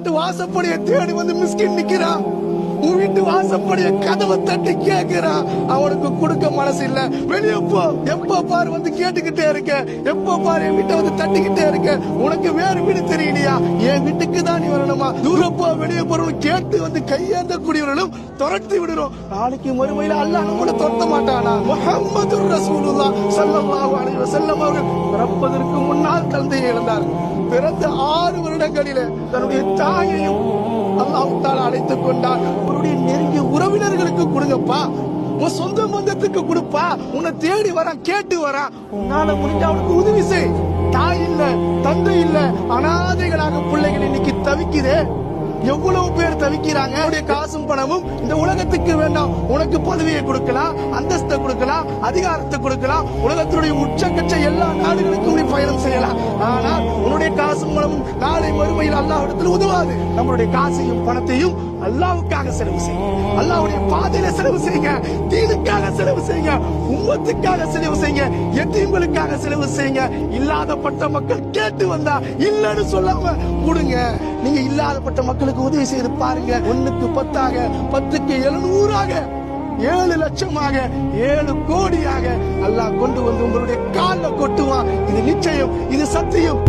வீட்டு வாசப்படியை தேடி வந்து மிஸ்கின் நிக்கிறான். உன் வீட்டு வாசப்படிய கதவை தட்டி கேட்கிறான். அவனுக்கு கொடுக்க மனசு இல்ல. வெளியே போ. எப்ப பாரு வந்து கேட்டுக்கிட்டே இருக்க. எப்ப பாரு என் வீட்டை வந்து தட்டிக்கிட்டே இருக்க. உனக்கு வேறு வீடு தெரியலையா? என் வீட்டுக்கு தான் நீ வரணுமா? தூரப்போ வெளியே போறவங்க கேட்டு வந்து கையேந்த கூடியவர்களும் துரத்தி விடுறோம். நாளைக்கு மறுமையில அல்லாஹ் நம்மள துரத்த மாட்டானா? முஹம்மது ரசூலுல்லாஹ் ஸல்லல்லாஹு அலைஹி வஸல்லம் அவர்கள் பிறப்பதற்கு முன்னால் தந்தையை இழந்தார். பிறந்த 6 வருடங்களிலே தன்னுடைய தாயையும் அல்லாஹ் தஆலா அழைத்துக் கொண்டார். அவருடைய நெருங்கிய உறவினர்களுக்கு கொடுங்கப்பா, உன் சொந்த பந்தத்துக்கு கொடுப்பா. உன்னை தேடி வரான், கேட்டு வரான். உன்னால முடிஞ்ச அவனுக்கு உதவி செய். தாய் இல்ல, தந்தை இல்ல, அனாதைகளாக பிள்ளைகள் இன்னைக்கு தவிக்குதே. எவ்வளவு பேர் தவிக்கிறாங்க. காசும் பணமும் இந்த உலகத்துக்கு வேண்டாம். உனக்கு பதவியை கொடுக்கலாம், அந்தஸ்தை கொடுக்கலாம், அதிகாரத்தை கொடுக்கலாம், உலகத்தினுடைய உச்சக்கட்ச எல்லா நாடுகளுக்கும் நீ பயணம் செய்யலாம். ஆனால் உன்னுடைய காசும் பணமும் நாளை மறுமையில் அல்லாஹ்விடத்தில் உதவாது. நம்மளுடைய காசையும் பணத்தையும் அல்லாஹ்வுக்காக செலவு செய்யுங்க. அல்லாஹ்வுடைய பாதையில செலவு செய்யுங்க. தீனுக்காக செலவு செய்யுங்க. உம்மத்துக்காக செலவு செய்யுங்க. எத்தீம்களுக்காக செலவு செய்யுங்க. இல்லாதப்பட்ட மக்கள் கேட்டு வந்தா இல்லன்னு சொல்லாம கொடுங்க. நீங்க இல்லாதப்பட்ட மக்களுக்கு உதவி செய்து பாருங்க. 1க்கு 10ஆக, 10க்கு 700ஆக, 7 லட்சமாக, 7 கோடியாக அல்லாஹ் கொண்டு வந்து உங்களுடைய கால்ல கொட்டுவான். இது நிச்சயம், இது சத்தியம்.